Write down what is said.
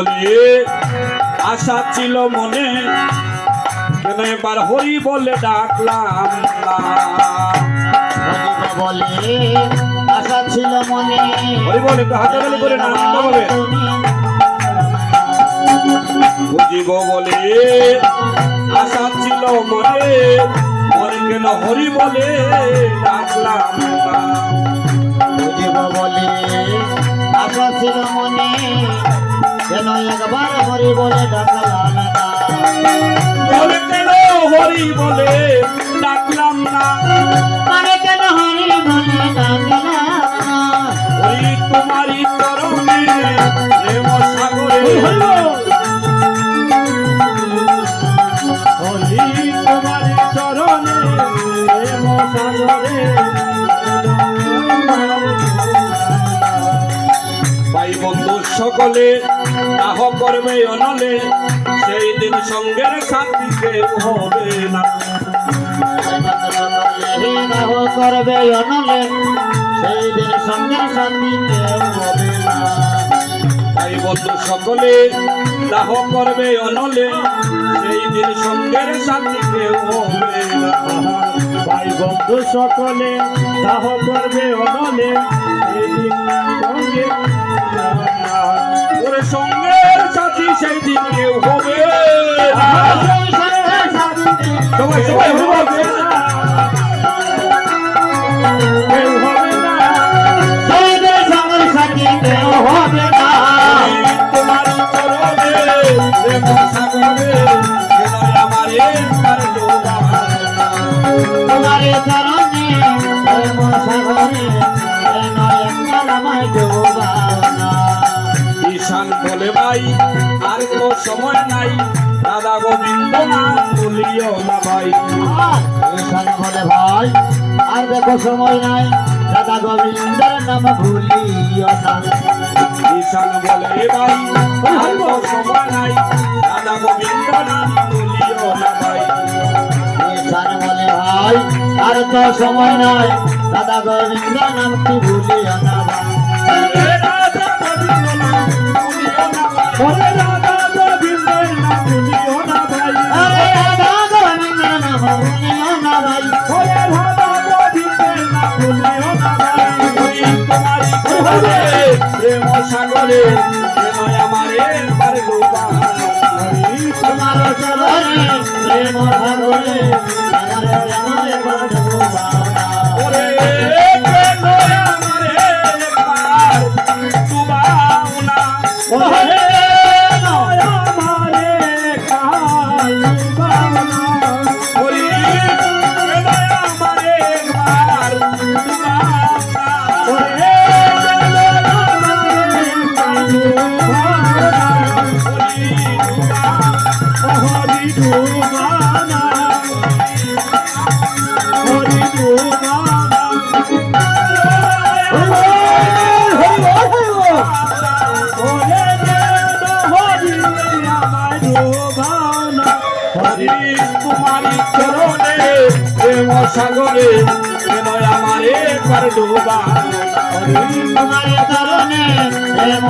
বলে আশা ছিল মনে, কেন এবার হরি বলে ডাকলাম না। বলে আশা ছিল মনে, হরি বলে তো হাতে বলে করে না আনন্দ হবে। বুঝিব বলে আশা ছিল মনে, মনে কেন হরি বলে ডাকলাম না। বুঝিব বলে আশা ছিল মনে, কেন একবার হরি বলে ডাকলাম না। বলে কেন হরি বলে ডাকলাম না, মানে কেন হরি বলে ডাকলাম না। ওই তোমারই চরণে প্রেম সাগরে, হরি তোমারই চরণে প্রেম সাগরে। ভাই বন্ধু সকলে দাহ করবে অনলে, সেই দিন সঙ্গের সাথী কেউ হবে না। দাহ করবে অনলে, সেই দিন সঙ্গের সাথী কেউ হবে না। ভাই বন্ধু সকলে দাহ করবে অনলে, সেই দিন সঙ্গের সাথী কেউ হবে না। ভাই বন্ধু সকলে দাহ করবে অনলে, সেই দিন সঙ্গে ওরে সঙ্গের সাথী সেই দিন কেউ হবে না। সবাই সবাই হরি বল। কেউ হবে না, সেই দিন সঙ্গের সাথী কেউ হবে না। তোমারই চরণে প্রেম সাগরে, কেন আমারে একবার ডোবাবে না। তোমার চরণে প্রেম সাগরে, কেন একবার আমায় ডোবাও না। ঈশান বলে ভাই আর তো সময় নাই, রাধা গোবিন্দ নাম বলিও না ভাই। ঈশান বলে ভাই আর দেখো সময় নাই, রাধা গোবিন্দের নাম ভুলিও না। ঈশান বলে ভাই আর তো সময় নাই, রাধা গোবিন্দ নাম বলিও না ভাই। ঈশান বলে ভাই আর তো সময় নাই, রাধা গোবিন্দ নামটি ভুলিও না ভাই। এ রাধা গোবিন্দ নাম বলিও না ভাই। ওরে রাধা গোবিন্দের নাম ভুলিও না ভাই, আরে রাধা গোবিন্দের নাম ভুলিও না ভাই। ওরে রাধা গোবিন্দের নাম ভুলিও না ভাই। ওই তোমারই চরণে প্রেম সাগরে, কেন আমারে একবার ডোবাবে না। তোমার চরণে প্রেম সাগরে, আমার একবার ডুবাও না। ওরে কেন আমারে একবার ডুবাও না। ওরে আমারে কাল বানা, ওরে কেন আমারে একবার ডুবাও না। ওরে আমারে কাল বানা, হরি ডুবানা, হরি ডুবানা। ওরে হরি আমায় ডুবানা, হরি তোমারই চরণে প্রেম সাগরে, কেন আমারে একবার ডোবাও না। তোমার চরণে প্রেম